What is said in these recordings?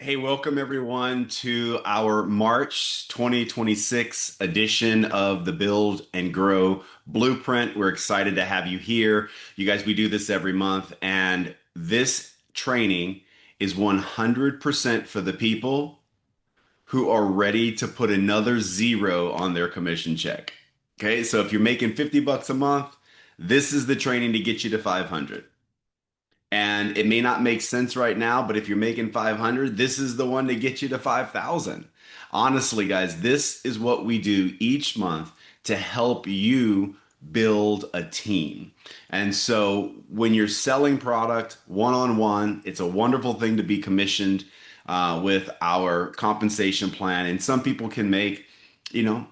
Hey, welcome everyone to our March 2026 edition of the Build and Grow Blueprint. We're excited to have you here. You guys, we do this every month, and this training is 100% for the people who are ready to put another zero on their commission check. Okay, so if you're making 50 bucks a month, this is the training to get you to 500. And it may not make sense right now, but if you're making 500, this is the one to get you to 5,000. Honestly, guys, this is what we do each month to help you build a team. And so when you're selling product one-on-one, it's a wonderful thing to be commissioned with our compensation plan. And some people can make, you know,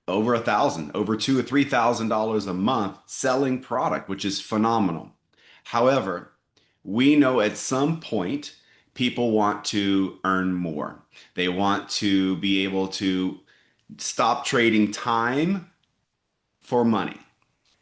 over 1,000, over $2,000 or $3,000 a month selling product, which is phenomenal. However, we know at some point people want to earn more. They want to be able to stop trading time for money.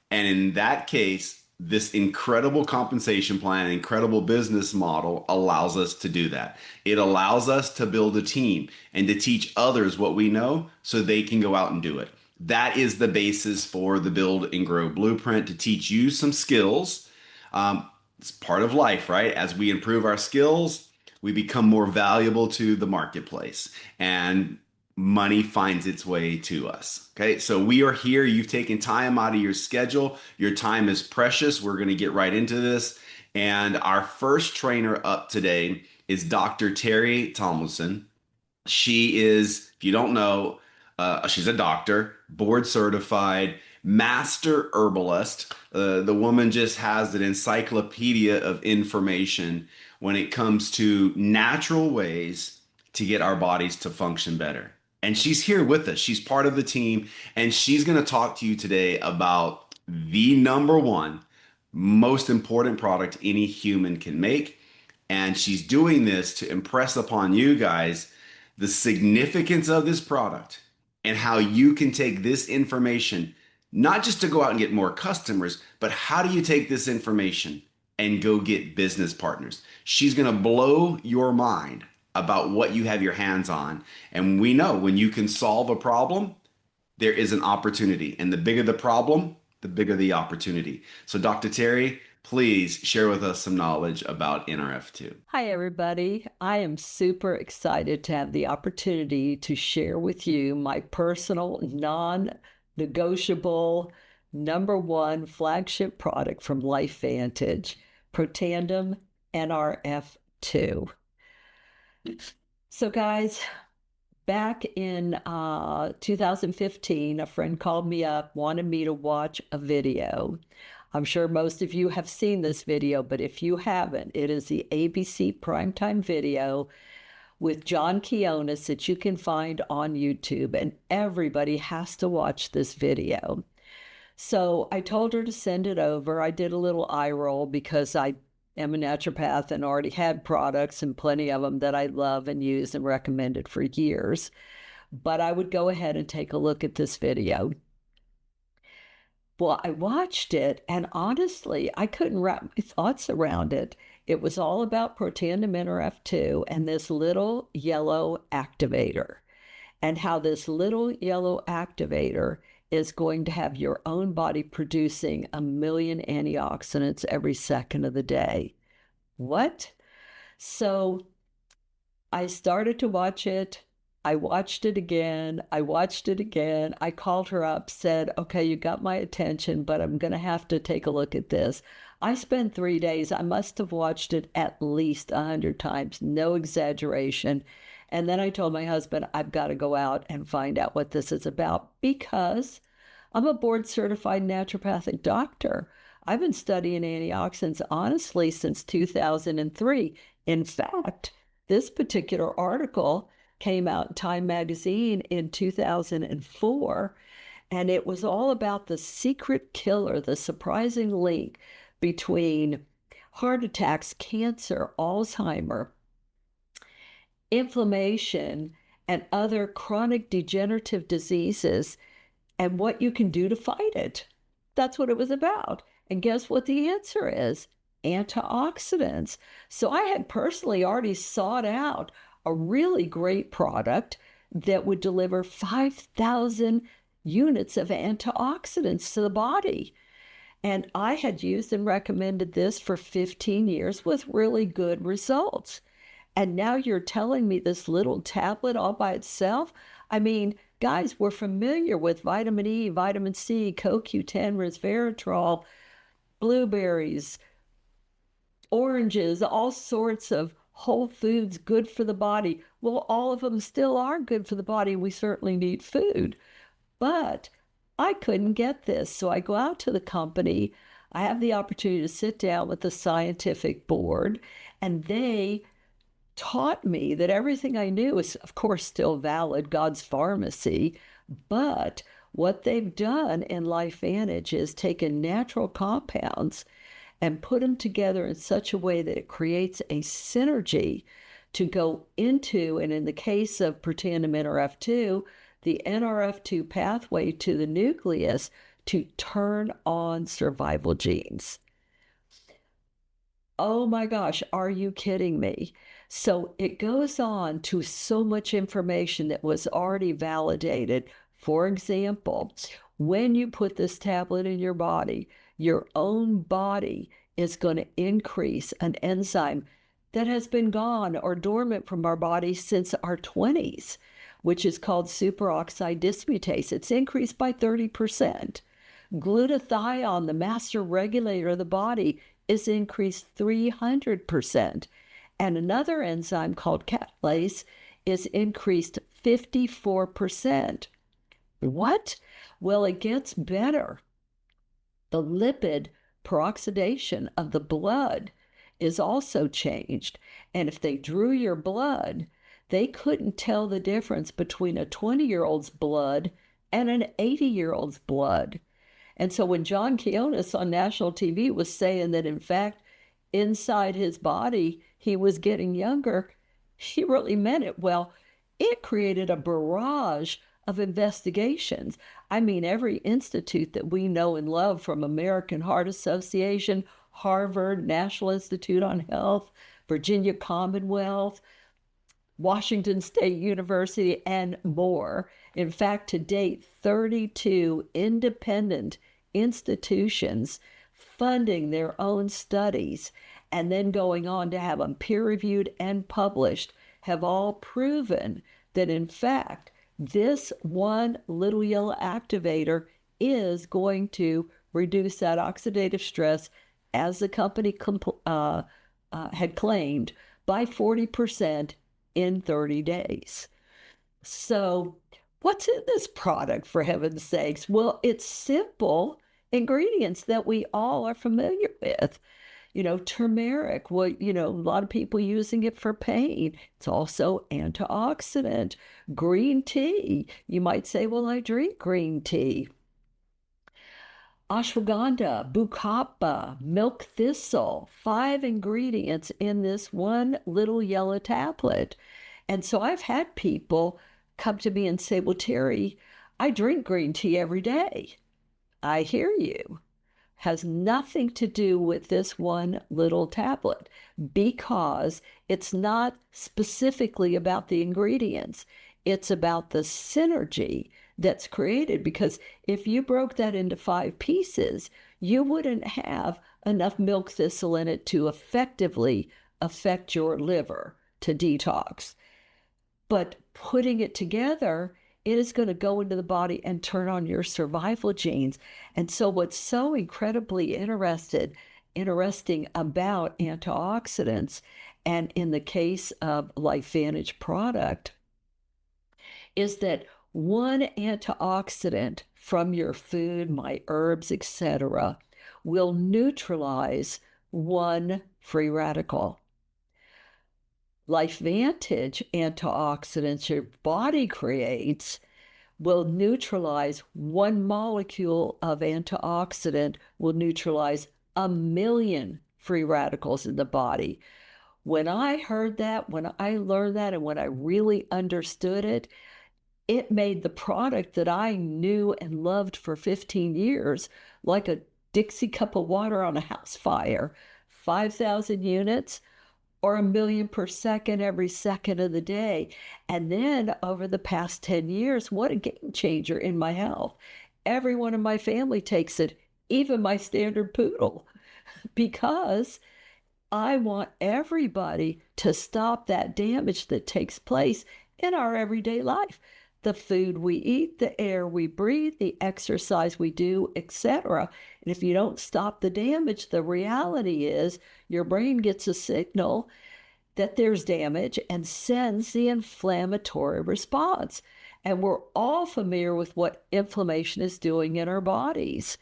And in that case, this incredible compensation plan, incredible business model allows us to do that. It allows us to build a team and to teach others what we know so they can go out and do it. That is the basis for the Build and Grow Blueprint to teach you some skills. It's part of life, right? As we improve our skills, we become more valuable to the marketplace and money finds its way to us. Okay, so we are here. You've taken time out of your schedule. Your time is precious. We're going to get right into this. And our first trainer up today is Dr. Terry Tomlinson. She is, if you don't know, she's a doctor, board certified, master herbalist. The woman just has an encyclopedia of information when it comes to natural ways to get our bodies to function better. And she's here with us. She's part of the team, and she's going to talk to you today about the number one most important product any human can make. And she's doing this to impress upon you guys the significance of this product and how you can take this information, not just to go out and get more customers, but how do you take this information and go get business partners? She's going to blow your mind about what you have your hands on. And we know when you can solve a problem, there is an opportunity. And the bigger the problem, the bigger the opportunity. So, Dr. Terry, please share with us some knowledge about NRF2. Hi, everybody. I am super excited to have the opportunity to share with you my personal, non negotiable, number one flagship product from LifeVantage, Protandim NRF2. So, guys, back in 2015, a friend called me up, wanted me to watch a video. I'm sure most of you have seen this video, but if you haven't, it is the ABC primetime video with John Quiones that you can find on YouTube, and everybody has to watch this video. So I told her to send it over. I did a little eye roll because I am a naturopath and already had products and plenty of them that I love and use and recommended for years. But I would go ahead and take a look at this video. Well, I watched it, and honestly, I couldn't wrap my thoughts around it. It was all about Protandim NRF2 and this little yellow activator, and how this little yellow activator is going to have your own body producing 1 million antioxidants every second of the day. What? So I started to watch it. I watched it again. I watched it again. I called her up, said, okay, you got my attention, but I'm going to have to take a look at this. I spent 3 days. I must have watched it at least 100 times, no exaggeration. And then I told my husband, I've got to go out and find out what this is about because I'm a board certified naturopathic doctor. I've been studying antioxidants honestly since 2003. In fact, this particular article came out in Time Magazine in 2004, and it was all about the secret killer, the surprising link between heart attacks, cancer, Alzheimer, inflammation, and other chronic degenerative diseases, and what you can do to fight it. That's what it was about. And guess what the answer is? Antioxidants. So I had personally already sought out a really great product that would deliver 5,000 units of antioxidants to the body. And I had used and recommended this for 15 years with really good results. And now you're telling me this little tablet all by itself? I mean, guys, we're familiar with vitamin E, vitamin C, CoQ10, resveratrol, blueberries, oranges, all sorts of whole foods good for the body. Well, all of them still are good for the body. We certainly need food. But I couldn't get this. So I go out to the company. I have the opportunity to sit down with the scientific board, and they taught me that everything I knew is, of course, still valid, God's pharmacy. But what they've done in LifeVantage is taken natural compounds and put them together in such a way that it creates a synergy to go into, and in the case of Protandim NRF2, the NRF2 pathway to the nucleus to turn on survival genes. Oh my gosh, are you kidding me? So it goes on to so much information that was already validated. For example, when you put this tablet in your body, your own body is going to increase an enzyme that has been gone or dormant from our body since our 20s, which is called superoxide dismutase. It's increased by 30%. Glutathione, the master regulator of the body, is increased 300%. And another enzyme called catalase is increased 54%. What? Well, it gets better. The lipid peroxidation of the blood is also changed. And if they drew your blood, they couldn't tell the difference between a 20-year-old's blood and an 80-year-old's blood. And so when John Kionis on national TV was saying that, in fact, inside his body, he was getting younger, he really meant it. Well, it created a barrage of investigations. I mean, every institute that we know and love, from American Heart Association, Harvard, National Institute on Health, Virginia Commonwealth, Washington State University, and more. In fact, to date, 32 independent institutions funding their own studies and then going on to have them peer-reviewed and published have all proven that, in fact, this one little yellow activator is going to reduce that oxidative stress, as the company had claimed, by 40% in 30 days. So what's in this product, for heaven's sakes? Well, it's simple ingredients that we all are familiar with. Turmeric, a lot of people using it for pain. It's also antioxidant. Green tea. You might say, well, I drink green tea. Ashwagandha, Bukapa, milk thistle, 5 ingredients in this one little yellow tablet. And so I've had people come to me and say, well, Terry, I drink green tea every day. I hear you. Has nothing to do with this one little tablet, because it's not specifically about the ingredients. It's about the synergy that's created, because if you broke that into 5 pieces, you wouldn't have enough milk thistle in it to effectively affect your liver to detox. But putting it together, it is going to go into the body and turn on your survival genes. And so what's so incredibly interesting about antioxidants, and in the case of LifeVantage product, is that one antioxidant from your food, my herbs, etc., will neutralize one free radical. LifeVantage antioxidants your body creates will neutralize one molecule of antioxidant, will neutralize 1 million free radicals in the body. When I heard that, when I learned that, and when I really understood it, it made the product that I knew and loved for 15 years like a Dixie cup of water on a house fire. 5,000 units, or 1 million per second every second of the day. And then over the past 10 years, what a game changer in my health. Everyone in my family takes it, even my standard poodle, because I want everybody to stop that damage that takes place in our everyday life. The food we eat, the air we breathe, the exercise we do, etc. And if you don't stop the damage, the reality is your brain gets a signal that there's damage and sends the inflammatory response. And we're all familiar with what inflammation is doing in our bodies.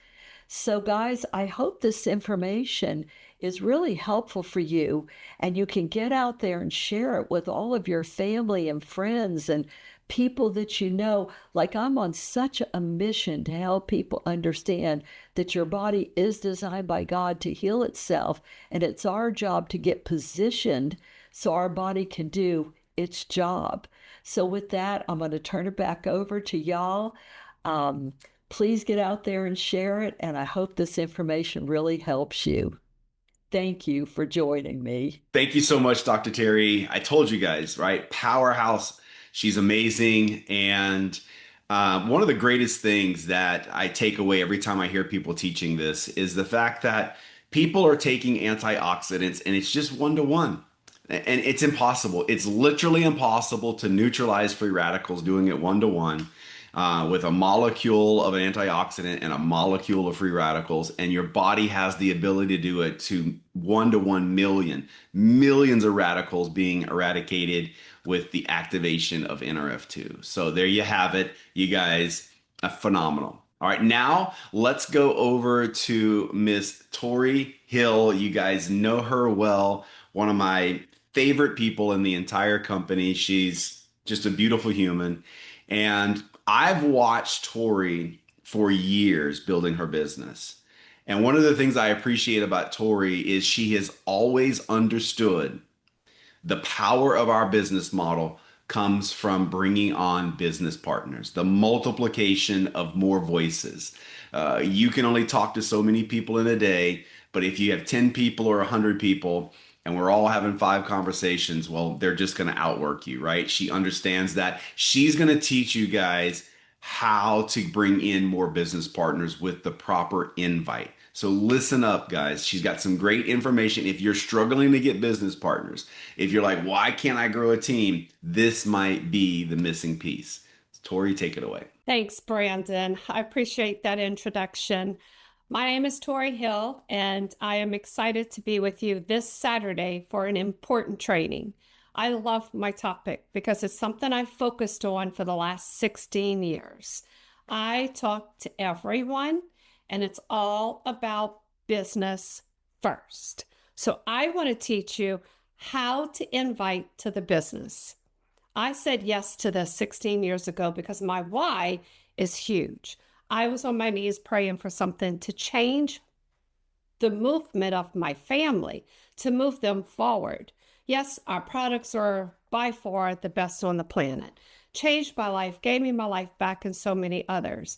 So, guys, I hope this information is really helpful for you and you can get out there and share it with all of your family and friends and people that you know. Like, I'm on such a mission to help people understand that your body is designed by God to heal itself, and it's our job to get positioned so our body can do its job. So, with that, I'm going to turn it back over to y'all. Please get out there and share it, and I hope this information really helps you. Thank you for joining me. Thank you so much, Dr. Terry. I told you guys, right? Powerhouse. She's amazing. And one of the greatest things that I take away every time I hear people teaching this is the fact that people are taking antioxidants and it's just 1 to 1. And it's impossible. It's literally impossible to neutralize free radicals doing it 1 to 1 with a molecule of an antioxidant and a molecule of free radicals. And your body has the ability to do it to 1 to 1 million, millions of radicals being eradicated with the activation of NRF2. So there you have it, you guys, phenomenal. All right, now let's go over to Miss Tori Hill. You guys know her well, one of my favorite people in the entire company. She's just a beautiful human. And I've watched Tori for years building her business. And one of the things I appreciate about Tori is she has always understood the power of our business model comes from bringing on business partners, the multiplication of more voices. You can only talk to so many people in a day, but if you have 10 people or 100 people, and we're all having 5 conversations, well, they're just going to outwork you, right? She understands that. She's going to teach you guys how to bring in more business partners with the proper invite. So listen up, guys. She's got some great information. If you're struggling to get business partners, if you're like, why can't I grow a team? This might be the missing piece. Tori, take it away. Thanks, Brandon. I appreciate that introduction. My name is Tori Hill, and I am excited to be with you this Saturday for an important training. I love my topic because it's something I've focused on for the last 16 years. I talk to everyone, and it's all about business first. So I want to teach you how to invite to the business. I said yes to this 16 years ago because my why is huge. I was on my knees praying for something to change the movement of my family, to move them forward. Yes, our products are by far the best on the planet. Changed my life, gave me my life back, and so many others.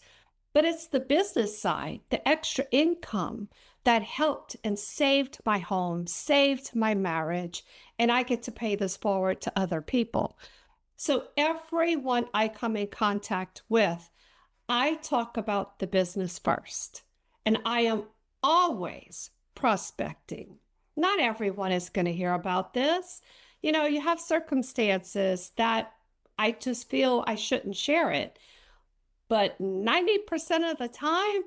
But it's the business side, the extra income that helped and saved my home, saved my marriage, and I get to pay this forward to other people. So everyone I come in contact with, I talk about the business first, and I am always prospecting. Not everyone is going to hear about this. You know, you have circumstances that I just feel I shouldn't share it. But 90% of the time,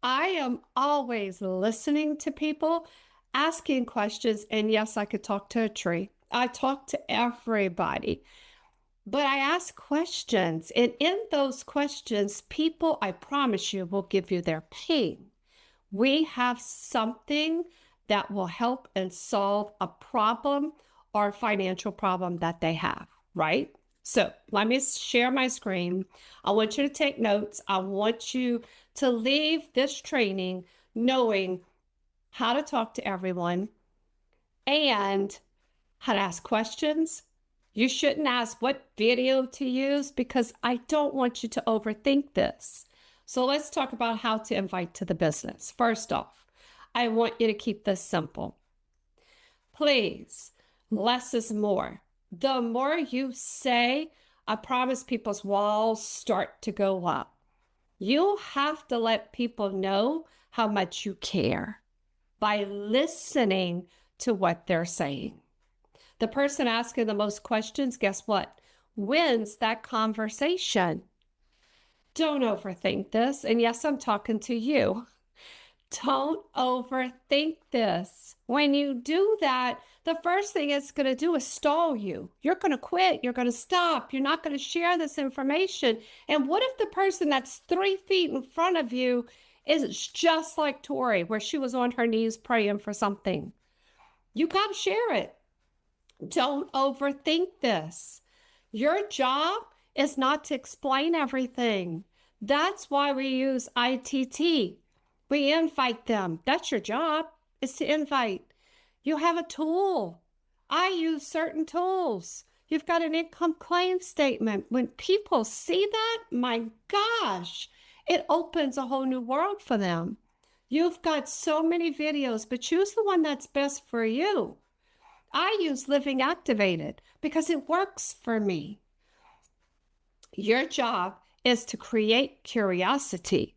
I am always listening to people, asking questions, and yes, I could talk to a tree. I talk to everybody. But I ask questions, and in those questions, people, I promise you, will give you their pain. We have something that will help and solve a problem or a financial problem that they have, right? So let me share my screen. I want you to take notes. I want you to leave this training knowing how to talk to everyone and how to ask questions. You shouldn't ask what video to use because I don't want you to overthink this. So let's talk about how to invite to the business. First off, I want you to keep this simple. Please Less is more. The more you say, I promise people's walls start to go up. You have to let people know how much you care by listening to what they're saying. The person asking the most questions, guess what? Wins that conversation. Don't overthink this. And yes, I'm talking to you. Don't overthink this. When you do that, the first thing it's going to do is stall you. You're going to quit. You're going to stop. You're not going to share this information. And what if the person that's 3 feet in front of you is just like Tori, where she was on her knees praying for something? You got to share it. Don't overthink this. Your job is not to explain everything. That's why we use ITT. We invite them. That's your job, is to invite. You have a tool. I use certain tools. You've got an income claim statement. When people see that, my gosh, it opens a whole new world for them. You've got so many videos, but choose the one that's best for you. I use Living Activated because it works for me. Your job is to create curiosity.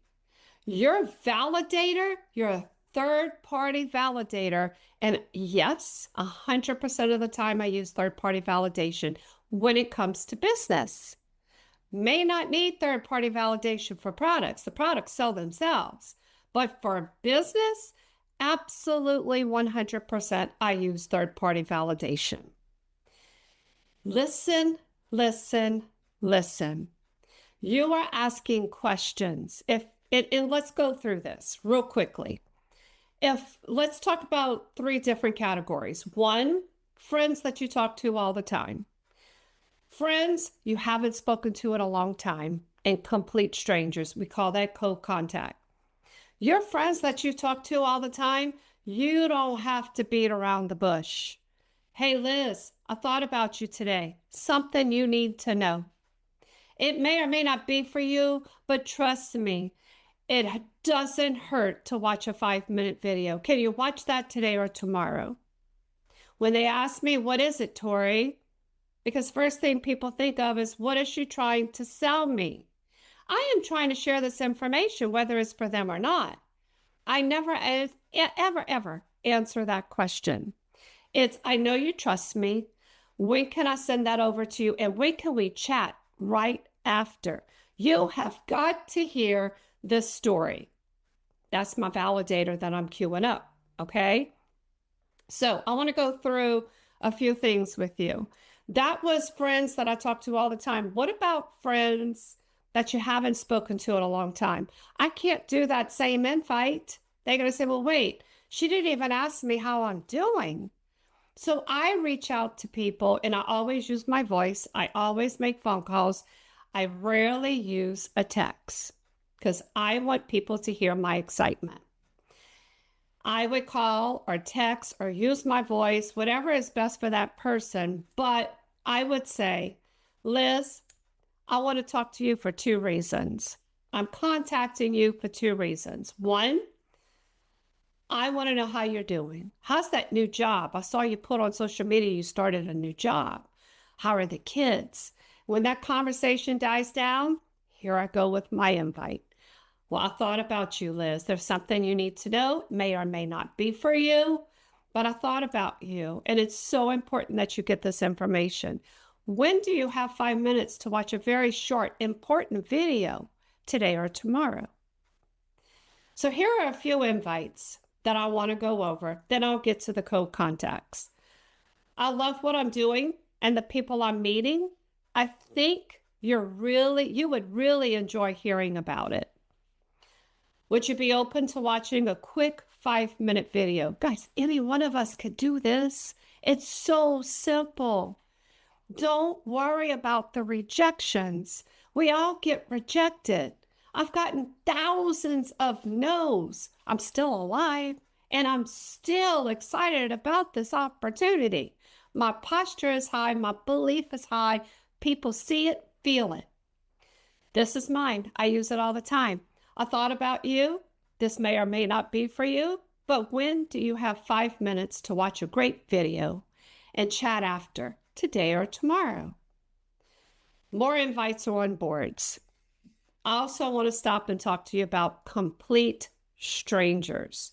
Your validator, you're a third-party validator. And yes, 100% of the time I use third-party validation when it comes to business. May not need third-party validation for products. The products sell themselves. But for business, absolutely 100% I use third-party validation. Listen, listen, listen. You are asking questions. And let's go through this real quickly. Let's talk about 3 different categories. 1, friends that you talk to all the time. Friends you haven't spoken to in a long time, and complete strangers. We call that cold contact. Your friends that you talk to all the time, you don't have to beat around the bush. Hey, Liz, I thought about you today. Something you need to know. It may or may not be for you, but trust me, it doesn't hurt to watch a 5-minute video. Can you watch that today or tomorrow? When they ask me, what is it, Tori? Because first thing people think of is, what is she trying to sell me? I am trying to share this information, whether it's for them or not. I never, ever answer that question. It's, I know you trust me. When can I send that over to you? And when can we chat right after? You have got to hear this story. That's my validator that I'm queuing up, okay? So I want to go through a few things with you. That was friends that I talk to all the time. What about friends that you haven't spoken to in a long time? I can't do that same invite. They're going to say, well, wait, she didn't even ask me how I'm doing. So I reach out to people, and I always use my voice. I always make phone calls. I rarely use a text because I want people to hear my excitement. I would call or text or use my voice, whatever is best for that person. But I would say, Liz, I want to talk to you for 2 reasons. I'm contacting you for 2 reasons. 1, I want to know how you're doing. How's that new job? I saw you put on social media you started a new job. How are the kids? When that conversation dies down, here I go with my invite. Well, I thought about you, Liz. There's something you need to know. May or may not be for you, but I thought about you. And it's so important that you get this information. When do you have 5 minutes to watch a very short, important video, today or tomorrow? So here are a few invites that I want to go over. Then I'll get to the code contacts. I love what I'm doing and the people I'm meeting. I think you would really enjoy hearing about it. Would you be open to watching a quick 5-minute video? Guys, any one of us could do this. It's so simple. Don't worry about the rejections. We all get rejected. I've gotten thousands of no's. I'm still alive, and I'm still excited about this opportunity. My posture is high. My belief is high. People see it, feel it. This is mine. I use it all the time. I thought about you. This may or may not be for you, but when do you have 5 minutes to watch a great video and chat after today or tomorrow. More invites are on boards. I also want to stop and talk to you about complete strangers.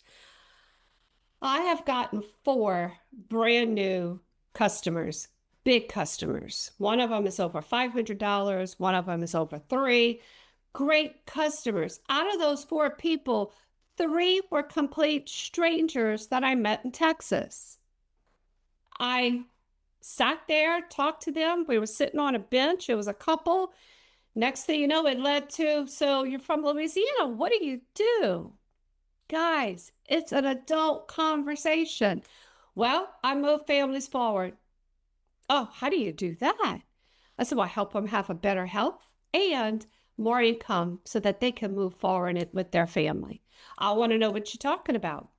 I have gotten 4 brand new customers, big customers. One of them is over $500. One of them is over 3. Great customers. Out of those 4 people, 3 were complete strangers that I met in Texas. I sat there, talked to them. We were sitting on a bench. It was a couple. Next thing you know, it led to, so you're from Louisiana. What do you do? Guys, it's an adult conversation. Well, I move families forward. Oh, how do you do that? I said, well, I help them have a better health and more income so that they can move forward with their family. I want to know what you're talking about.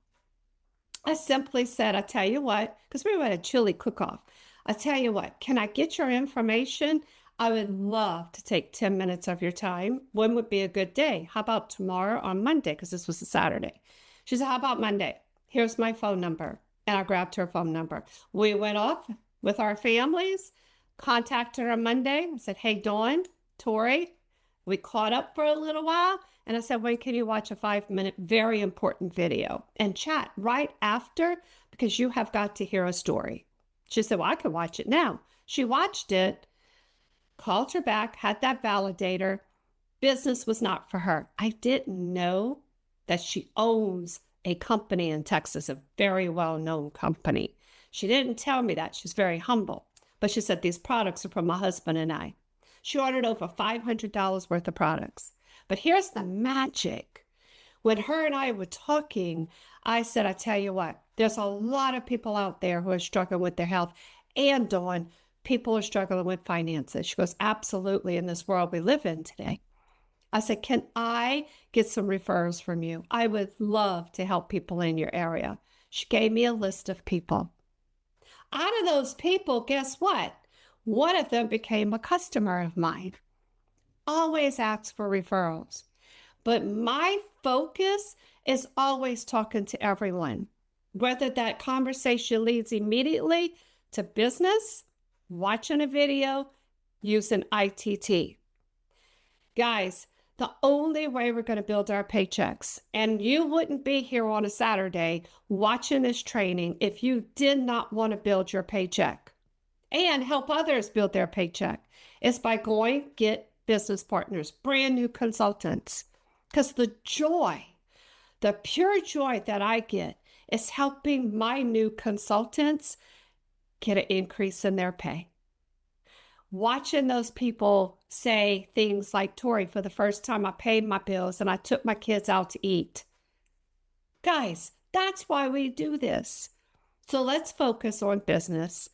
I simply said, I tell you what, because we were at a chili cook-off. I tell you what, can I get your information? I would love to take 10 minutes of your time. When would be a good day? How about tomorrow or Monday? Because this was a Saturday. She said, how about Monday? Here's my phone number. And I grabbed her phone number. We went off with our families, contacted her Monday. I said, hey, Dawn, Tori, we caught up for a little while. And I said, when can you watch a 5-minute, very important video and chat right after? Because you have got to hear a story. She said, well, I can watch it now. She watched it, called her back, had that validator. Business was not for her. I didn't know that she owns a company in Texas, a very well-known company. She didn't tell me that. She's very humble. But she said, these products are for my husband and I. She ordered over $500 worth of products. But here's the magic. When her and I were talking, I said, I tell you what, there's a lot of people out there who are struggling with their health. And Dawn, people are struggling with finances. She goes, absolutely, in this world we live in today. I said, can I get some referrals from you? I would love to help people in your area. She gave me a list of people. Out of those people, guess what? One of them became a customer of mine. Always ask for referrals. But my focus is always talking to everyone, whether that conversation leads immediately to business, watching a video, using ITT. Guys, the only way we're going to build our paychecks, and you wouldn't be here on a Saturday watching this training if you did not want to build your paycheck and help others build their paycheck, is by going get business partners, brand new consultants. Because the joy, the pure joy that I get is helping my new consultants get an increase in their pay. Watching those people say things like, Tori, for the first time I paid my bills and I took my kids out to eat. Guys, that's why we do this. So let's focus on business.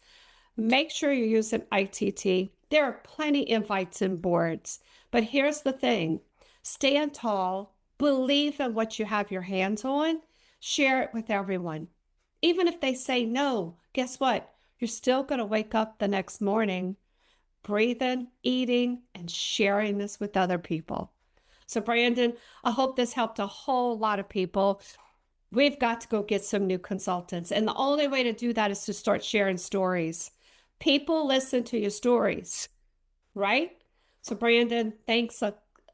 Make sure you're using ITT. There are plenty invites and boards. But here's the thing. Stand tall. Believe in what you have your hands on. Share it with everyone. Even if they say no, guess what? You're still going to wake up the next morning breathing, eating, and sharing this with other people. So Brandon, I hope this helped a whole lot of people. We've got to go get some new consultants. And the only way to do that is to start sharing stories. People listen to your stories, right? So Brandon, thanks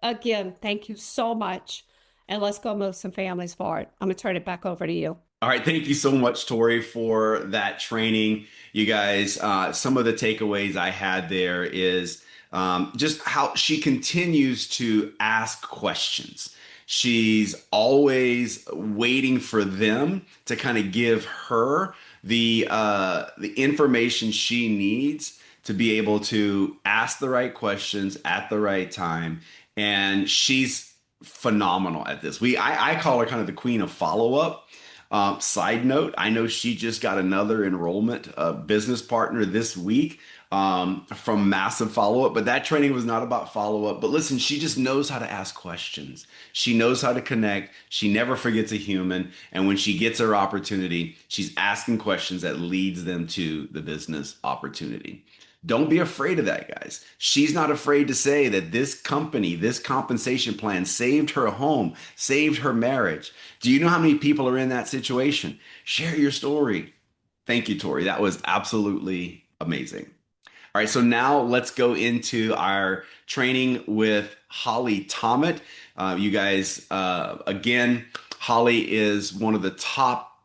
again. Thank you so much. And let's go move some families forward. I'm going to turn it back over to you. All right. Thank you so much, Tori, for that training. You guys, some of the takeaways I had there is just how she continues to ask questions. She's always waiting for them to kind of give her the information she needs to be able to ask the right questions at the right time. And she's phenomenal at this. I call her kind of the queen of follow-up. Side note, I know she just got another enrollment business partner this week from Massive Follow-Up, but that training was not about follow-up. But listen, she just knows how to ask questions. She knows how to connect. She never forgets a human. And when she gets her opportunity, she's asking questions that leads them to the business opportunity. Don't be afraid of that, guys. She's not afraid to say that this company, this compensation plan saved her home, saved her marriage. Do you know how many people are in that situation? Share your story. Thank you, Tori. That was absolutely amazing. All right, so now let's go into our training with Holly Tomet. You guys, again, Holly is one of the top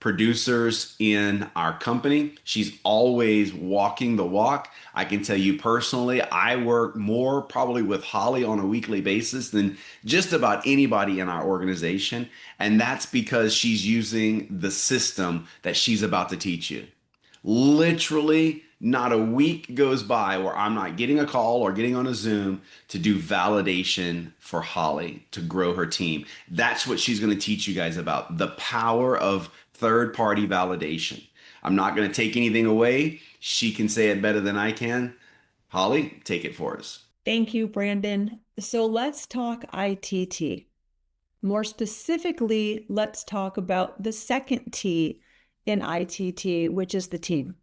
producers in our company. She's always walking the walk. I can tell you personally, I work more probably with Holly on a weekly basis than just about anybody in our organization. And that's because she's using the system that she's about to teach you. Literally, not a week goes by where I'm not getting a call or getting on a Zoom to do validation for Holly to grow her team. That's what she's going to teach you guys about the power of third party validation. I'm not going to take anything away. She can say it better than I can. Holly, take it for us. Thank you, Brandon. So let's talk ITT. More specifically, let's talk about the second T in ITT, which is the team.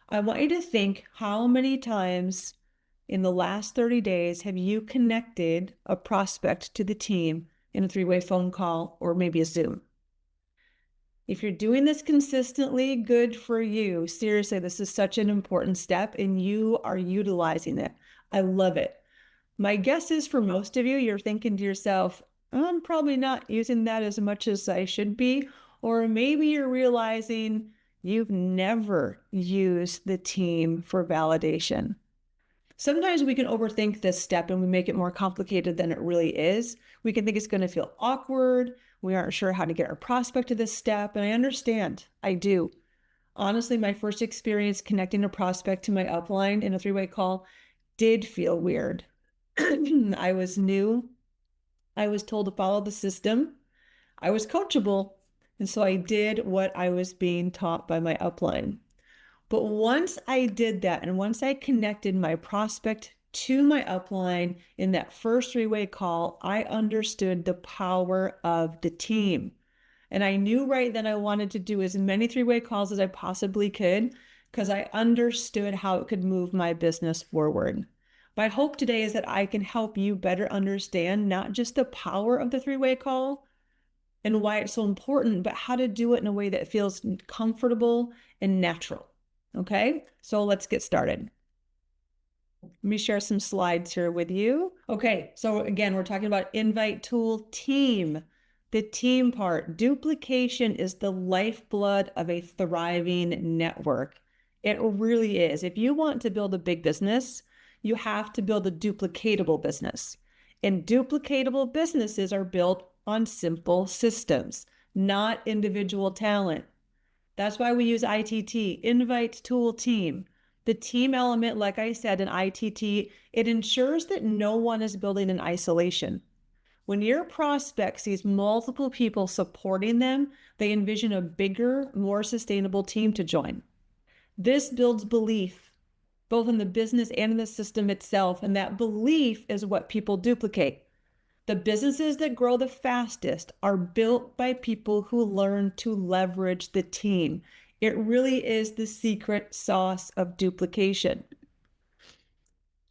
I want you to think, how many times in the last 30 days have you connected a prospect to the team in a three-way phone call or maybe a Zoom? If you're doing this consistently, good for you. Seriously, this is such an important step and you are utilizing it. I love it. My guess is for most of you, you're thinking to yourself, I'm probably not using that as much as I should be. Or maybe you're realizing you've never used the team for validation. Sometimes we can overthink this step and we make it more complicated than it really is. We can think it's going to feel awkward. We aren't sure how to get our prospect to this step. And I understand, I do. Honestly, my first experience connecting a prospect to my upline in a three-way call did feel weird. I was new. I was told to follow the system. I was coachable. And so I did what I was being taught by my upline. But once I did that, and once I connected my prospect to my upline in that first three-way call, I understood the power of the team. And I knew right then I wanted to do as many three-way calls as I possibly could because I understood how it could move my business forward. My hope today is that I can help you better understand not just the power of the three-way call and why it's so important, but how to do it in a way that feels comfortable and natural. Okay, so let's get started. Let me share some slides here with you. Okay, so again, we're talking about invite tool team. The team part. Duplication is the lifeblood of a thriving network. It really is. If you want to build a big business, you have to build a duplicatable business. And duplicatable businesses are built on simple systems, not individual talent. That's why we use ITT, Invite Tool Team. The team element, like I said in ITT, it ensures that no one is building in isolation. When your prospect sees multiple people supporting them, they envision a bigger, more sustainable team to join. This builds belief, both in the business and in the system itself, and that belief is what people duplicate. The businesses that grow the fastest are built by people who learn to leverage the team. It really is the secret sauce of duplication.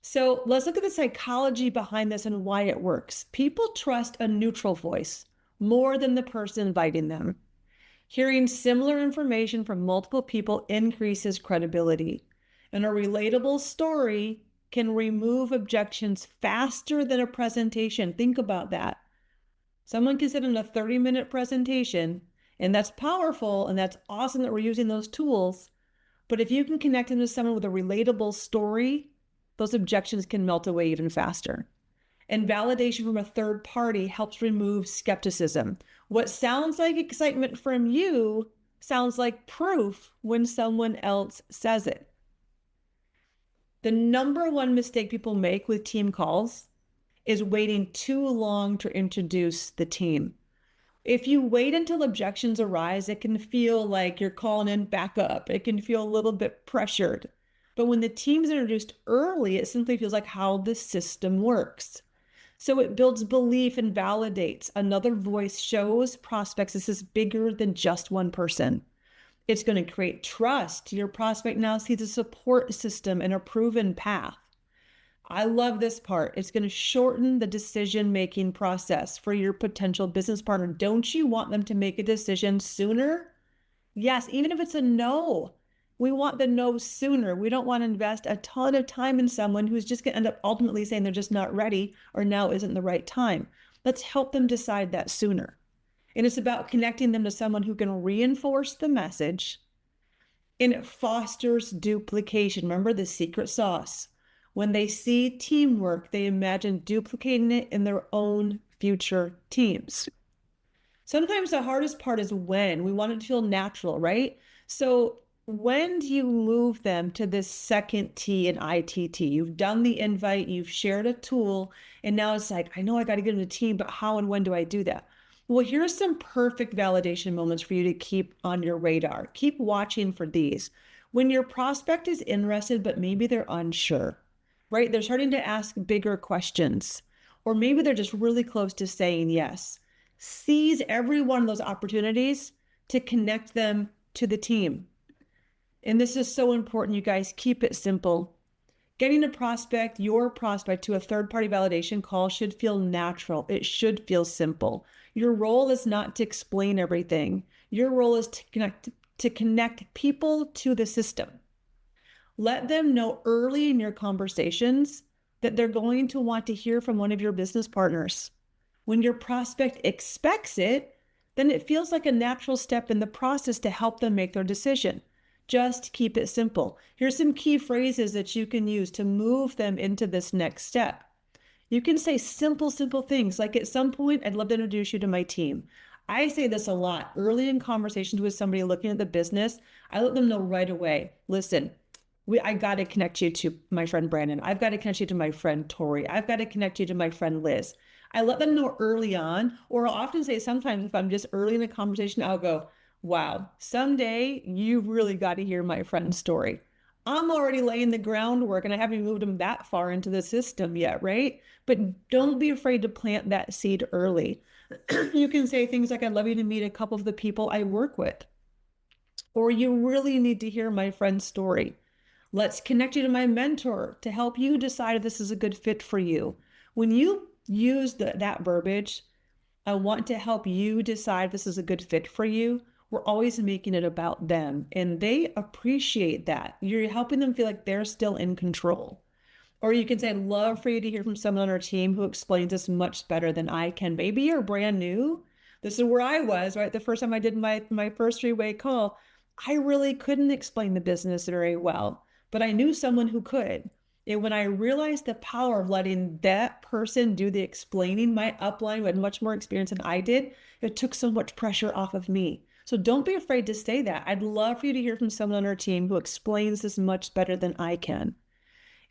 So let's look at the psychology behind this and why it works. People trust a neutral voice more than the person inviting them. Hearing similar information from multiple people increases credibility. And a relatable story can remove objections faster than a presentation. Think about that. Someone can sit in a 30-minute presentation, and that's powerful, and that's awesome that we're using those tools. But if you can connect them to someone with a relatable story, those objections can melt away even faster. And validation from a third party helps remove skepticism. What sounds like excitement from you sounds like proof when someone else says it. The number one mistake people make with team calls is waiting too long to introduce the team. If you wait until objections arise, it can feel like you're calling in backup. It can feel a little bit pressured. But when the team's introduced early, it simply feels like how the system works. So it builds belief and validates. Another voice shows prospects this is bigger than just one person. It's going to create trust. Your prospect now sees a support system and a proven path. I love this part. It's going to shorten the decision-making process for your potential business partner. Don't you want them to make a decision sooner? Yes, even if it's a no, we want the no sooner. We don't want to invest a ton of time in someone who's just going to end up ultimately saying they're just not ready or now isn't the right time. Let's help them decide that sooner. And it's about connecting them to someone who can reinforce the message, and it fosters duplication. Remember the secret sauce. When they see teamwork, they imagine duplicating it in their own future teams. Sometimes the hardest part is when. We want it to feel natural, right? So when do you move them to this second T in ITT? You've done the invite, you've shared a tool, and now it's like, I know I got to get in a team, but how and when do I do that? Well, here's some perfect validation moments for you to keep on your radar. Keep watching for these. When your prospect is interested, but maybe they're unsure, right? They're starting to ask bigger questions, or maybe they're just really close to saying yes. Seize every one of those opportunities to connect them to the team. And this is so important, you guys. Keep it simple. Getting a prospect, your prospect, to a third-party validation call should feel natural. It should feel simple. Your role is not to explain everything. Your role is to connect people to the system. Let them know early in your conversations that they're going to want to hear from one of your business partners. When your prospect expects it, then it feels like a natural step in the process to help them make their decision. Just keep it simple. Here's some key phrases that you can use to move them into this next step. You can say simple things like, at some point, I'd love to introduce you to my team. I say this a lot early in conversations with somebody looking at the business. I let them know right away, listen, I got to connect you to my friend Brandon. I've got to connect you to my friend Tori. I've got to connect you to my friend Liz. I let them know early on, or I'll often say sometimes if I'm just early in the conversation, I'll go, wow, someday you've really got to hear my friend's story. I'm already laying the groundwork and I haven't moved them that far into the system yet, right? But don't be afraid to plant that seed early. You can say things like, I'd love you to meet a couple of the people I work with. Or you really need to hear my friend's story. Let's connect you to my mentor to help you decide if this is a good fit for you. When you use that verbiage, I want to help you decide if this is a good fit for you, we're always making it about them, and they appreciate that. You're helping them feel like they're still in control. Or you can say, I'd love for you to hear from someone on our team who explains this much better than I can. Maybe you're brand new. This is where I was, right? The first time I did my first three-way call, I really couldn't explain the business very well, but I knew someone who could. And when I realized the power of letting that person do the explaining, my upline who had much more experience than I did, it took so much pressure off of me. So don't be afraid to say that. I'd love for you to hear from someone on our team who explains this much better than I can.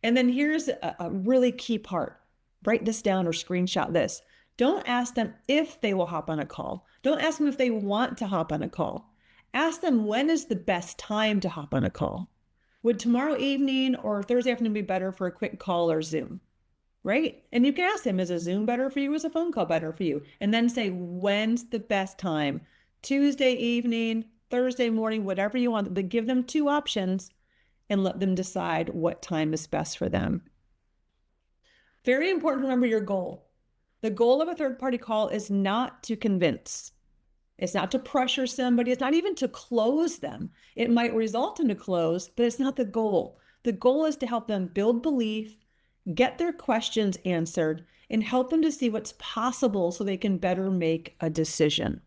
And then here's a really key part. Write this down or screenshot this. Don't ask them if they will hop on a call. Don't ask them if they want to hop on a call. Ask them, when is the best time to hop on a call? Would tomorrow evening or Thursday afternoon be better for a quick call or Zoom? Right? And you can ask them, is a Zoom better for you? Is a phone call better for you? And then say, when's the best time? Tuesday evening, Thursday morning, whatever you want. But give them two options and let them decide what time is best for them. Very important to remember your goal. The goal of a third-party call is not to convince. It's not to pressure somebody. It's not even to close them. It might result in a close, but it's not the goal. The goal is to help them build belief, get their questions answered, and help them to see what's possible so they can better make a decision.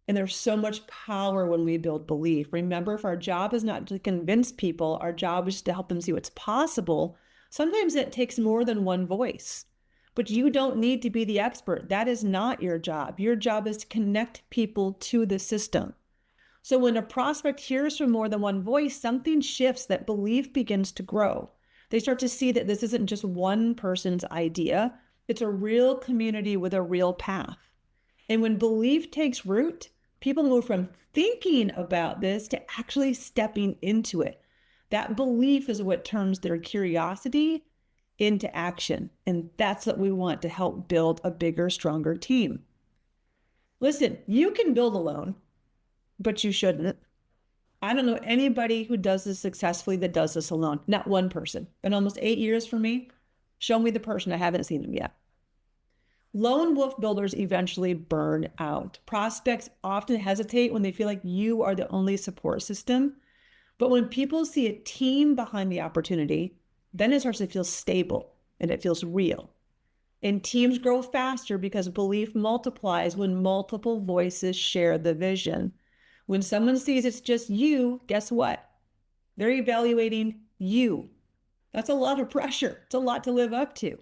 And there's so much power when we build belief. Remember, if our job is not to convince people, our job is to help them see what's possible. Sometimes it takes more than one voice. But you don't need to be the expert. That is not your job. Your job is to connect people to the system. So when a prospect hears from more than one voice, something shifts, that belief begins to grow. They start to see that this isn't just one person's idea. It's a real community with a real path. And when belief takes root, people move from thinking about this to actually stepping into it. That belief is what turns their curiosity into action. And that's what we want to help build a bigger, stronger team. Listen, you can build alone, but you shouldn't. I don't know anybody who does this successfully that does this alone. Not one person. Been almost 8 years for me. Show me the person. I haven't seen them yet. Lone wolf builders eventually burn out. Prospects often hesitate when they feel like you are the only support system. But when people see a team behind the opportunity, then it starts to feel stable and it feels real. And teams grow faster because belief multiplies when multiple voices share the vision. When someone sees it's just you, guess what? They're evaluating you. That's a lot of pressure. It's a lot to live up to.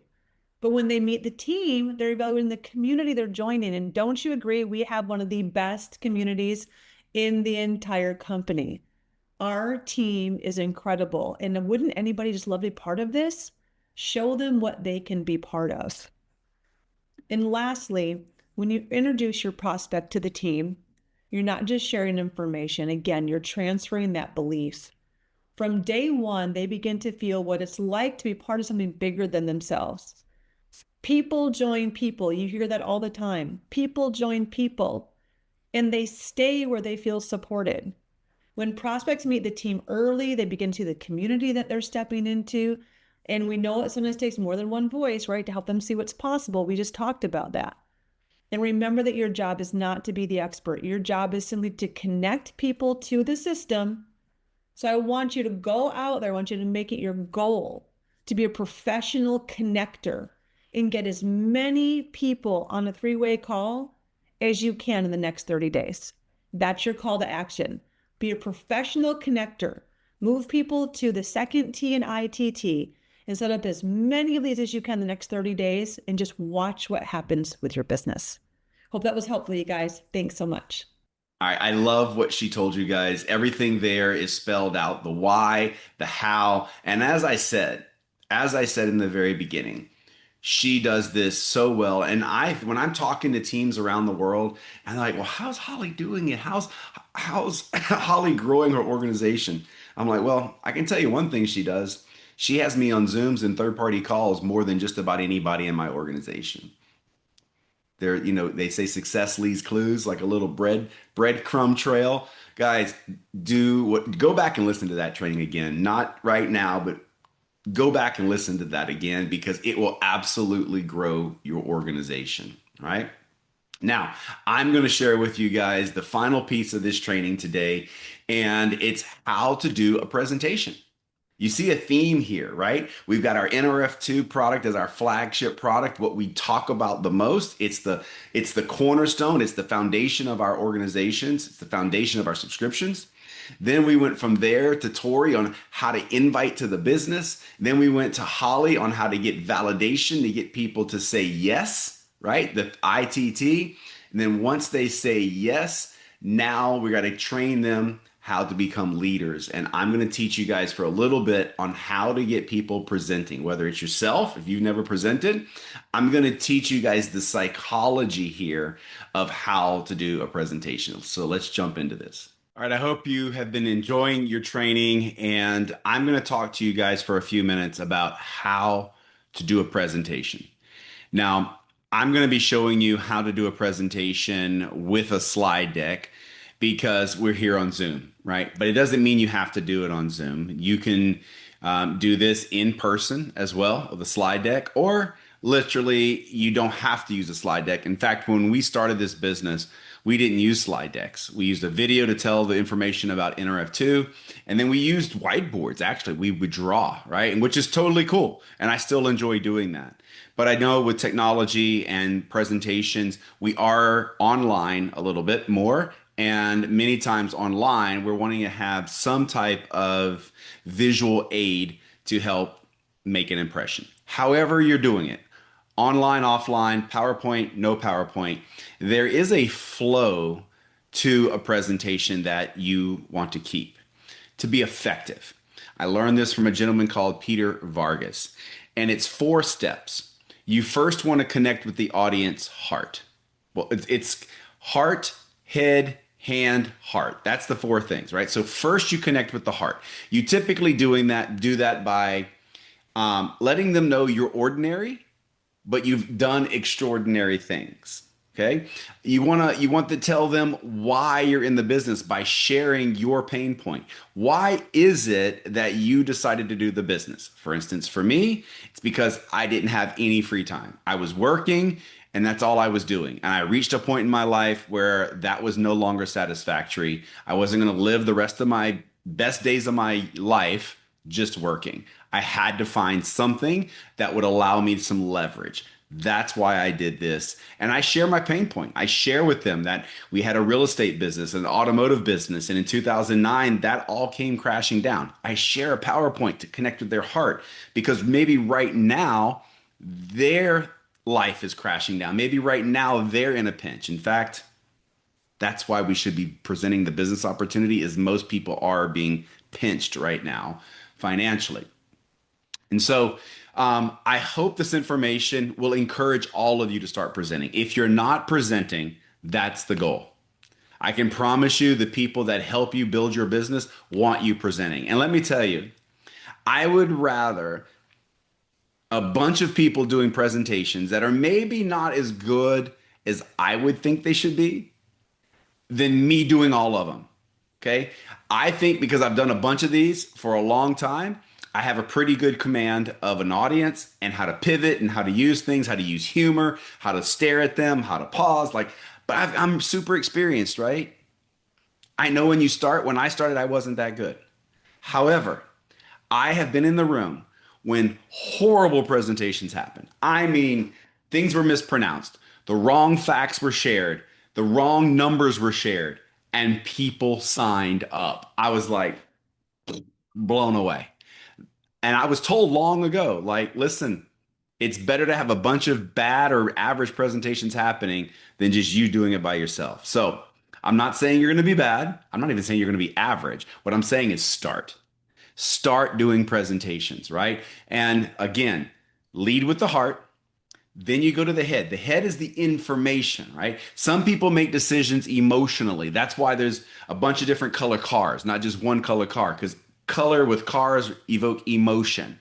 But when they meet the team, they're evaluating the community they're joining. And don't you agree? We have one of the best communities in the entire company. Our team is incredible. And wouldn't anybody just love to be part of this? Show them what they can be part of. And lastly, when you introduce your prospect to the team, you're not just sharing information. Again, you're transferring that belief. From day one, they begin to feel what it's like to be part of something bigger than themselves. People join people. You hear that all the time. People join people, and they stay where they feel supported. When prospects meet the team early, they begin to see the community that they're stepping into. And we know it sometimes takes more than one voice, right, to help them see what's possible. We just talked about that. And remember that your job is not to be the expert. Your job is simply to connect people to the system. So I want you to go out there. I want you to make it your goal to be a professional connector and get as many people on a three-way call as you can in the next 30 days. That's your call to action. Be a professional connector. Move people to the second T in ITT and set up as many of these as you can in the next 30 days and just watch what happens with your business. Hope that was helpful, you guys. Thanks so much. I love what she told you guys. Everything there is spelled out, the why, the how. And as I said in the very beginning, she does this so well. And when I'm talking to teams around the world and they're like, well, how's Holly doing it? How's Holly growing her organization? I'm like, well, I can tell you one thing she does. She has me on Zooms and third-party calls more than just about anybody in my organization. They say success leaves clues, like a little breadcrumb trail. Guys, go back and listen to that training again. Not right now, but go back and listen to that again, because it will absolutely grow your organization, right? Now, I'm going to share with you guys the final piece of this training today, and it's how to do a presentation. You see a theme here, right? We've got our NRF2 product as our flagship product. What we talk about the most, it's the cornerstone, it's the foundation of our organizations, it's the foundation of our subscriptions. Then we went from there to Tori on how to invite to the business. Then we went to Holly on how to get validation to get people to say yes, right? The ITT. And then once they say yes, now we got to train them how to become leaders. And I'm going to teach you guys for a little bit on how to get people presenting, whether it's yourself, if you've never presented. I'm going to teach you guys the psychology here of how to do a presentation. So let's jump into this. All right, I hope you have been enjoying your training, and I'm going to talk to you guys for a few minutes about how to do a presentation. Now, I'm going to be showing you how to do a presentation with a slide deck because we're here on Zoom, right? But it doesn't mean you have to do it on Zoom. You can do this in person as well with a slide deck, or literally you don't have to use a slide deck. In fact, when we started this business, we didn't use slide decks. We used a video to tell the information about NRF2, and then we used whiteboards. Actually, we would draw, right? And which is totally cool, and I still enjoy doing that. But I know with technology and presentations, we are online a little bit more, and many times online, we're wanting to have some type of visual aid to help make an impression. However you're doing it, online, offline, PowerPoint, no PowerPoint, there is a flow to a presentation that you want to keep to be effective. I learned this from a gentleman called Peter Vargas, and it's 4 steps. You first want to connect with the audience heart. Well, it's heart, head, hand, heart. That's the 4 things, right? So first you connect with the heart. You typically do that by letting them know you're ordinary, but you've done extraordinary things. Okay. You want to tell them why you're in the business by sharing your pain point. Why is it that you decided to do the business? For instance, for me, it's because I didn't have any free time. I was working And that's all I was doing. And I reached a point in my life where that was no longer satisfactory. I wasn't going to live the rest of my best days of my life just working. I had to find something that would allow me some leverage. That's why I did this. And I share my pain point. I share with them that we had a real estate business, an automotive business. And in 2009, that all came crashing down. I share a PowerPoint to connect with their heart because maybe right now, their life is crashing down. Maybe right now they're in a pinch. In fact, that's why we should be presenting the business opportunity is most people are being pinched right now financially. And so I hope this information will encourage all of you to start presenting. If you're not presenting, that's the goal. I can promise you the people that help you build your business want you presenting. And let me tell you, I would rather a bunch of people doing presentations that are maybe not as good as I would think they should be than me doing all of them. Okay. I think because I've done a bunch of these for a long time, I have a pretty good command of an audience and how to pivot and how to use things, how to use humor, how to stare at them, how to pause. But I'm super experienced, right? I know when I started, I wasn't that good. However, I have been in the room when horrible presentations happened. I mean, things were mispronounced. The wrong facts were shared. The wrong numbers were shared and people signed up. I was like blown away. And I was told long ago, listen, it's better to have a bunch of bad or average presentations happening than just you doing it by yourself. So I'm not saying you're going to be bad. I'm not even saying you're going to be average. What I'm saying is start doing presentations, right? And again, lead with the heart. Then you go to the head. The head is the information, right? Some people make decisions emotionally. That's why there's a bunch of different color cars, not just one color car, because color with cars evoke emotion.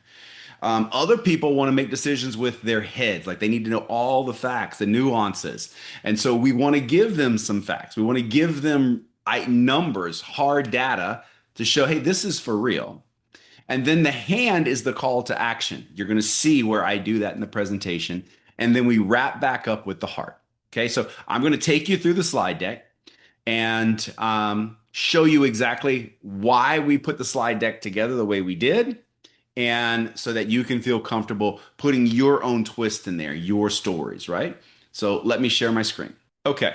Other people want to make decisions with their heads, like they need to know all the facts, the nuances. And so we want to give them some facts. We want to give them numbers, hard data to show, hey, this is for real. And then the hand is the call to action. You're going to see where I do that in the presentation. And then we wrap back up with the heart. Okay, so I'm going to take you through the slide deck and show you exactly why we put the slide deck together the way we did. And so that you can feel comfortable putting your own twist in there, your stories, right? So let me share my screen. Okay.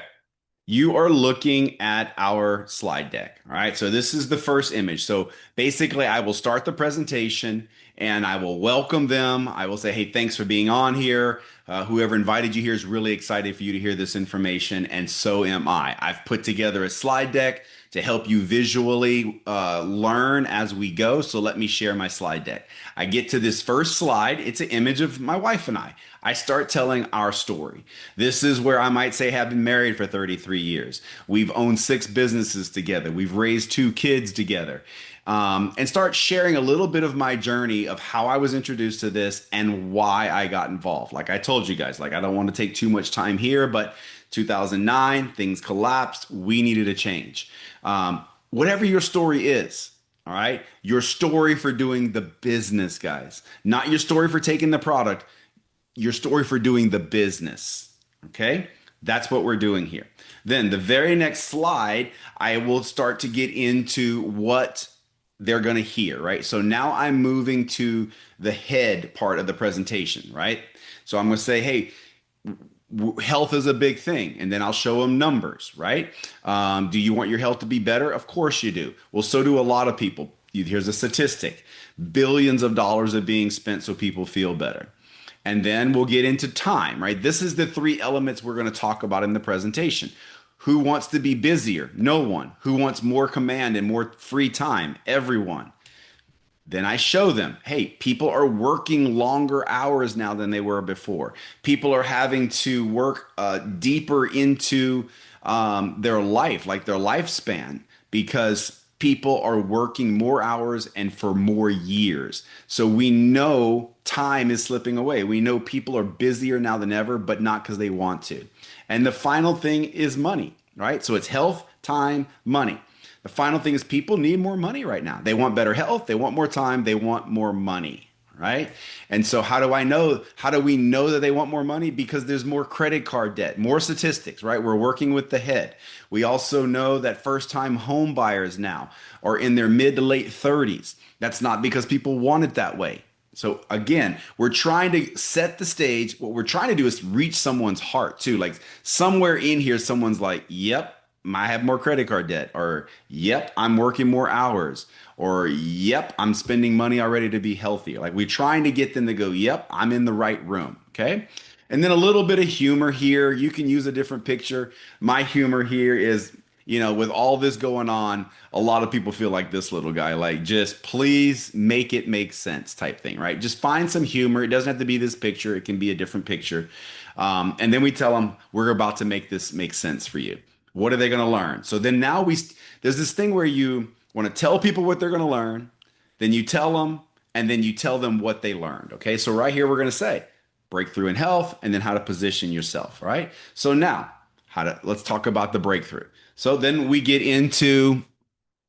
You are looking at our slide deck. All right. So this is the first image. So basically, I will start the presentation and I will welcome them. I will say, hey, thanks for being on here. Whoever invited you here is really excited for you to hear this information. And so am I. I've put together a slide deck to help you visually learn as we go. So let me share my slide deck. I get to this first slide. It's an image of my wife and I. I start telling our story. This is where I might say have been married for 33 years. We've owned 6 businesses together. We've raised 2 kids together. And start sharing a little bit of my journey of how I was introduced to this and why I got involved. Like I told you guys, I don't want to take too much time here, but 2009, things collapsed. We needed a change. Whatever your story is, all right, your story for doing the business, guys, not your story for taking the product, your story for doing the business. Okay, that's what we're doing here. Then the very next slide, I will start to get into what they're going to hear, right? So now I'm moving to the head part of the presentation, right? So I'm going to say, hey, health is a big thing. And then I'll show them numbers, right? Do you want your health to be better? Of course you do. Well, so do a lot of people. Here's a statistic. Billions of dollars are being spent so people feel better. And then we'll get into time, right? This is the 3 elements we're going to talk about in the presentation. Who wants to be busier? No one. Who wants more command and more free time? Everyone. Then I show them, hey, people are working longer hours now than they were before. People are having to work deeper into their life, like their lifespan, because people are working more hours and for more years. So we know time is slipping away. We know people are busier now than ever, but not because they want to. And the final thing is money, right? So it's health, time, money. The final thing is people need more money right now. They want better health. They want more time. They want more money. right? And so how do I know, how do we know that they want more money? Because there's more credit card debt, more statistics, right? We're working with the head. We also know that first time home buyers now are in their mid to late 30s. That's not because people want it that way. So again, we're trying to set the stage. What we're trying to do is reach someone's heart too. Like somewhere in here, someone's like, yep, I have more credit card debt, or yep, I'm working more hours, or yep, I'm spending money already to be healthier. Like we're trying to get them to go, yep, I'm in the right room. Okay. And then a little bit of humor here. You can use a different picture. My humor here is, with all this going on, a lot of people feel like this little guy, like just please make it make sense type thing, right? Just find some humor. It doesn't have to be this picture. It can be a different picture. And then we tell them we're about to make this make sense for you. What are they going to learn? So then now there's this thing where you want to tell people what they're going to learn, then you tell them, and then you tell them what they learned. Okay. So right here, we're going to say breakthrough in health and then how to position yourself. Right. So now let's talk about the breakthrough. So then we get into,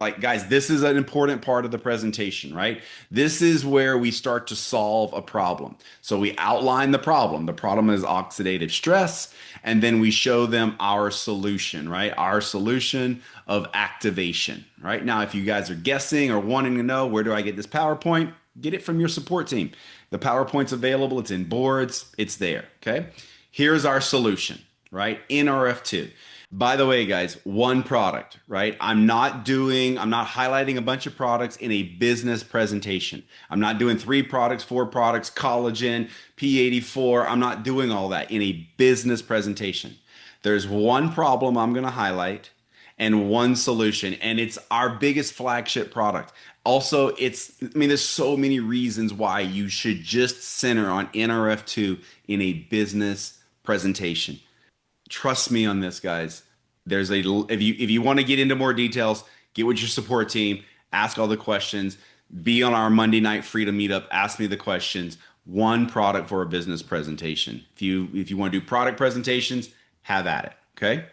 like, guys, this is an important part of the presentation, right? This is where we start to solve a problem. So we outline the problem. The problem is oxidative stress, and then we show them our solution, right? Our solution of activation, right? Now, if you guys are guessing or wanting to know, where do I get this PowerPoint? Get it from your support team. The PowerPoint's available. It's in boards. It's there, okay? Here's our solution, right? NRF2. By the way, guys, one product, right? I'm not highlighting a bunch of products in a business presentation. I'm not doing 3 products, 4 products, collagen, P84. I'm not doing all that in a business presentation. There's one problem I'm going to highlight and one solution, and it's our biggest flagship product. Also, there's so many reasons why you should just center on NRF2 in a business presentation. Trust me on this, guys. If you want to get into more details, get with your support team, ask all the questions, be on our Monday night Freedom Meetup, ask me the questions. One product for a business presentation. If you want to do product presentations, have at it. Okay.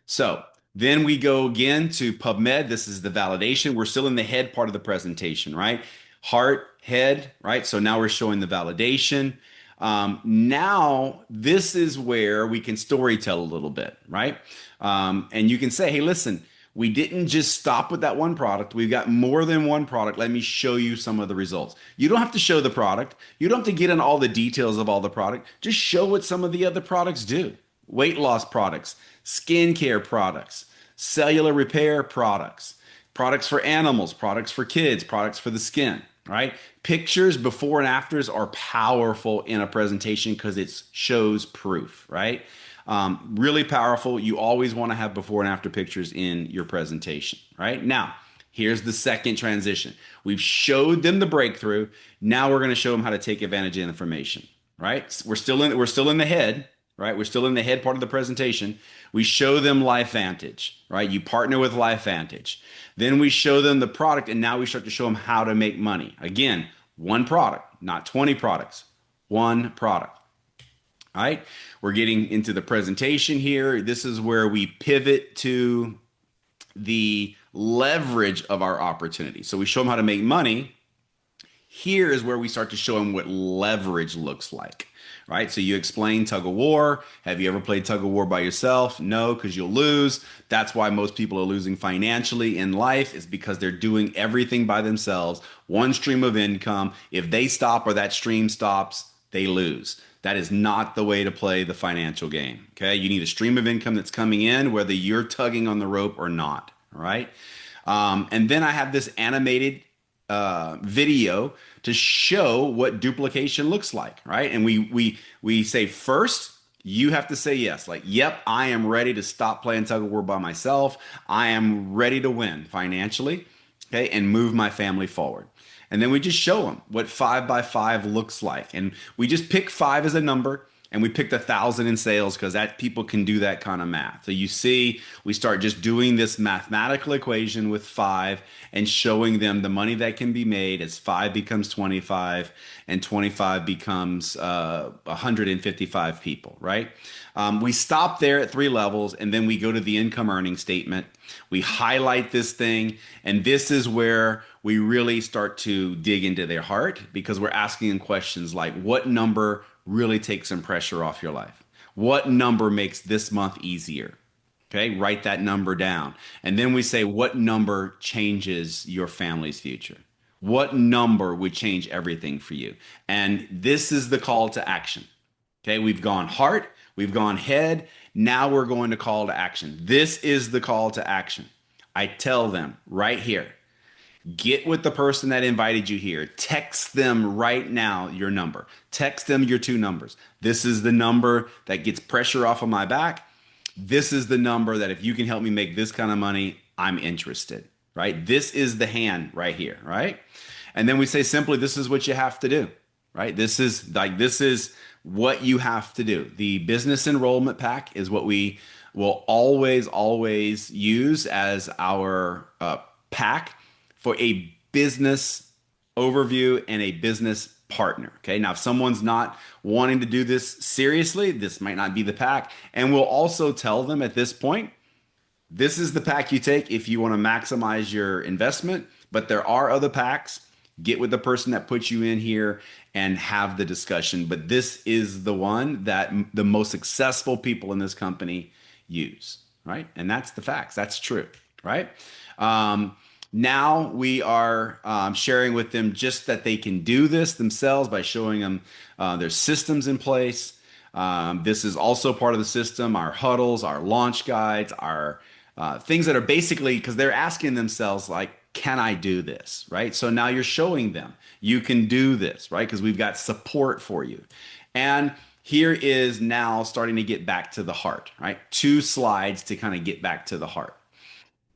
So then we go again to PubMed. This is the validation. We're still in the head part of the presentation, right? Heart, head, right? So now we're showing the validation. Now this is where we can storytell a little bit, right? And you can say, hey, listen, we didn't just stop with that one product. We've got more than one product. Let me show you some of the results. You don't have to show the product. You don't have to get in all the details of all the product. Just show what some of the other products do. Weight loss products, skincare products, cellular repair products, products for animals, products for kids, products for the skin, right? Pictures before and afters are powerful in a presentation because it shows proof, right? Really powerful. You always want to have before and after pictures in your presentation, right? Now, here's the second transition. We've showed them the breakthrough. Now we're going to show them how to take advantage of the information, right? We're still in the head, right? We're still in the head part of the presentation. We show them LifeVantage, right? You partner with LifeVantage. Then we show them the product, and now we start to show them how to make money. Again, one product, not 20 products, one product. All right, we're getting into the presentation here. This is where we pivot to the leverage of our opportunity. So we show them how to make money. Here is where we start to show them what leverage looks like, right? So you explain tug of war. Have you ever played tug of war by yourself? No, because you'll lose. That's why most people are losing financially in life, is because they're doing everything by themselves. One stream of income. If they stop or that stream stops, they lose. That is not the way to play the financial game. Okay. You need a stream of income that's coming in, whether you're tugging on the rope or not. All right. And then I have this animated video to show what duplication looks like. Right. And we say first, you have to say yes. Like, yep, I am ready to stop playing tug of war by myself. I am ready to win financially. Okay. And move my family forward. And then we just show them what 5 by 5 looks like. And we just pick 5 as a number. and we picked 1,000 in sales because that people can do that kind of math. So you see, we start just doing this mathematical equation with five and showing them the money that can be made as five becomes 25 and 25 becomes 155 people, right? We stop there at three levels, and then we go to the income earning statement. We highlight this thing, and this is where we really start to dig into their heart, because we're asking them questions like, what number really takes some pressure off your life? What number makes this month easier? Okay, write that number down. And then we say, what number changes your family's future? What number would change everything for you? And this is the call to action. Okay, we've gone heart, we've gone head. Now we're going to call to action. This is the call to action. I tell them right here, get with the person that invited you here. Text them right now your number. Text them your two numbers. This is the number that gets pressure off of my back. This is the number that if you can help me make this kind of money, I'm interested, right? This is the hand right here, right? And then we say simply, this is what you have to do, right? This is what you have to do. The business enrollment pack is what we will always use as our pack for a business overview and a business partner. Okay. Now, if someone's not wanting to do this seriously, this might not be the pack. And we'll also tell them at this point, this is the pack you take if you want to maximize your investment, but there are other packs. Get with the person that puts you in here and have the discussion. But this is the one that the most successful people in this company use, right? And that's the facts. That's true, right? Now we are sharing with them just that they can do this themselves by showing them their systems in place. This is also part of the system, our huddles, our launch guides, our things that are basically, because they're asking themselves like, can I do this, right? So now you're showing them you can do this, right? Because we've got support for you. And here is now starting to get back to the heart, right? 2 slides to kind of get back to the heart.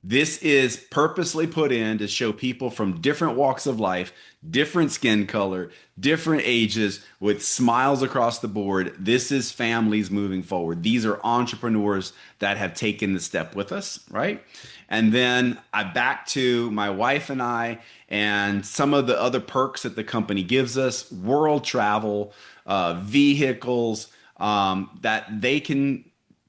This is purposely put in to show people from different walks of life, different skin color, different ages, with smiles across the board. This is families moving forward. These are entrepreneurs that have taken the step with us, right? And then I back to my wife and I, and some of the other perks that the company gives us: world travel, vehicles that they can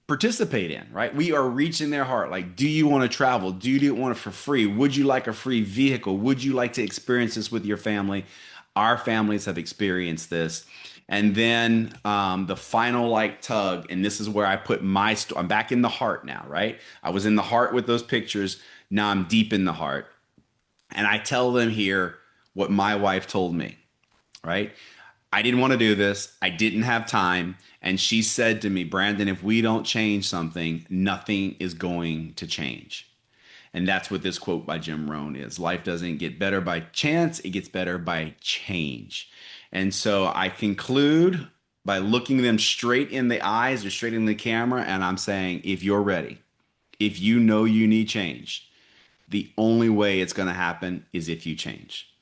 participate in, right? We are reaching their heart. Like, do you want to travel? Do you want it for free? Would you like a free vehicle? Would you like to experience this with your family? Our families have experienced this. And then the final like tug, and this is where I put I'm back in the heart now, right? I was in the heart with those pictures. Now I'm deep in the heart. And I tell them here what my wife told me, right? I didn't want to do this. I didn't have time. And she said to me, Brandon, if we don't change something, nothing is going to change. And that's what this quote by Jim Rohn is. Life doesn't get better by chance. It gets better by change. And so I conclude by looking them straight in the eyes or straight in the camera. And I'm saying, if you're ready, if you know you need change, the only way it's going to happen is if you change.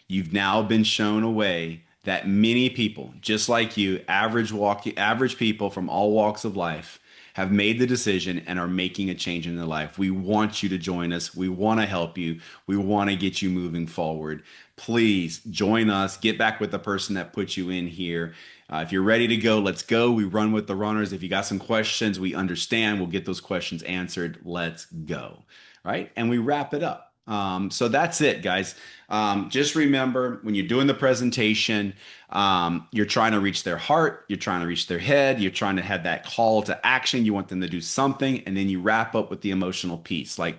You've now been shown a way that many people, just like you, average people from all walks of life, have made the decision and are making a change in their life. We want you to join us. We want to help you. We want to get you moving forward. Please join us. Get back with the person that put you in here. If you're ready to go, let's go. We run with the runners. If you got some questions, we understand. We'll get those questions answered. Let's go. Right? And we wrap it up. So that's it, guys. Just remember, when you're doing the presentation, you're trying to reach their heart, you're trying to reach their head, you're trying to have that call to action. You want them to do something, and then you wrap up with the emotional piece. Like,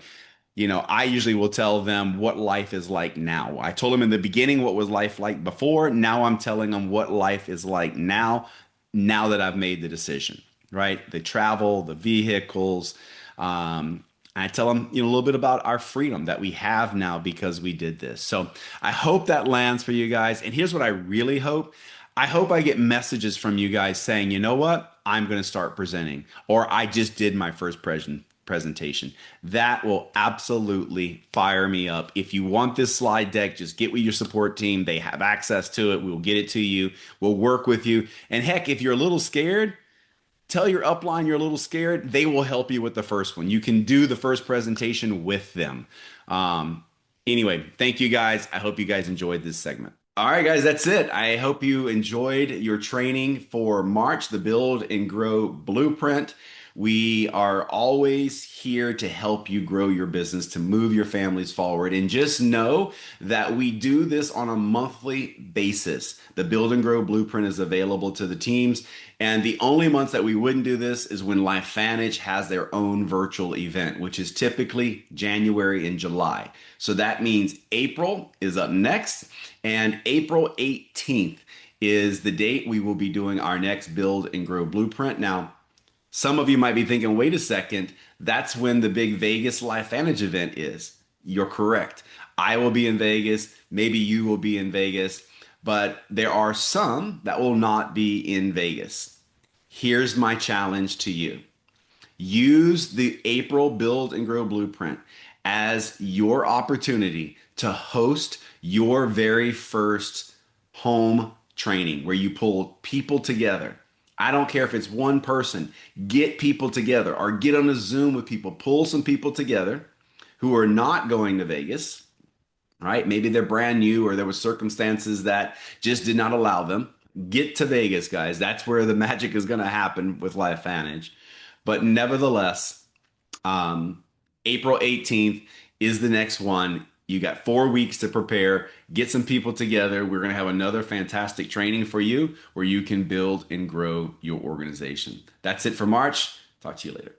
I usually will tell them what life is like now. I told them in the beginning what was life like before. Now I'm telling them what life is like now that I've made the decision, right? The travel, the vehicles, I tell them, a little bit about our freedom that we have now because we did this. So I hope that lands for you guys. And here's what I really hope. I hope I get messages from you guys saying, you know what? I'm going to start presenting, or I just did my first presentation. That will absolutely fire me up. If you want this slide deck, just get with your support team. They have access to it. We'll get it to you. We'll work with you. And heck, if you're a little scared, tell your upline you're a little scared. They will help you with the first one. You can do the first presentation with them. Anyway, thank you guys. I hope you guys enjoyed this segment. All right, guys, that's it. I hope you enjoyed your training for March, the Build and Grow Blueprint. We are always here to help you grow your business, to move your families forward. And just know that we do this on a monthly basis. The Build and Grow Blueprint is available to the teams. And the only months that we wouldn't do this is when LifeVantage has their own virtual event, which is typically January and July. So that means April is up next, and April 18th is the date we will be doing our next Build and Grow Blueprint. Now, some of you might be thinking, wait a second, that's when the big Vegas LifeVantage event is. You're correct. I will be in Vegas. Maybe you will be in Vegas, but there are some that will not be in Vegas. Here's my challenge to you. Use the April Build and Grow Blueprint as your opportunity to host your very first home training where you pull people together. I don't care if it's one person, get people together or get on a Zoom with people, pull some people together who are not going to Vegas, right? Maybe they're brand new or there were circumstances that just did not allow them. Get to Vegas, guys. That's where the magic is going to happen with LifeVantage. But nevertheless, April 18th is the next one. You got 4 weeks to prepare, get some people together. We're going to have another fantastic training for you where you can build and grow your organization. That's it for March. Talk to you later.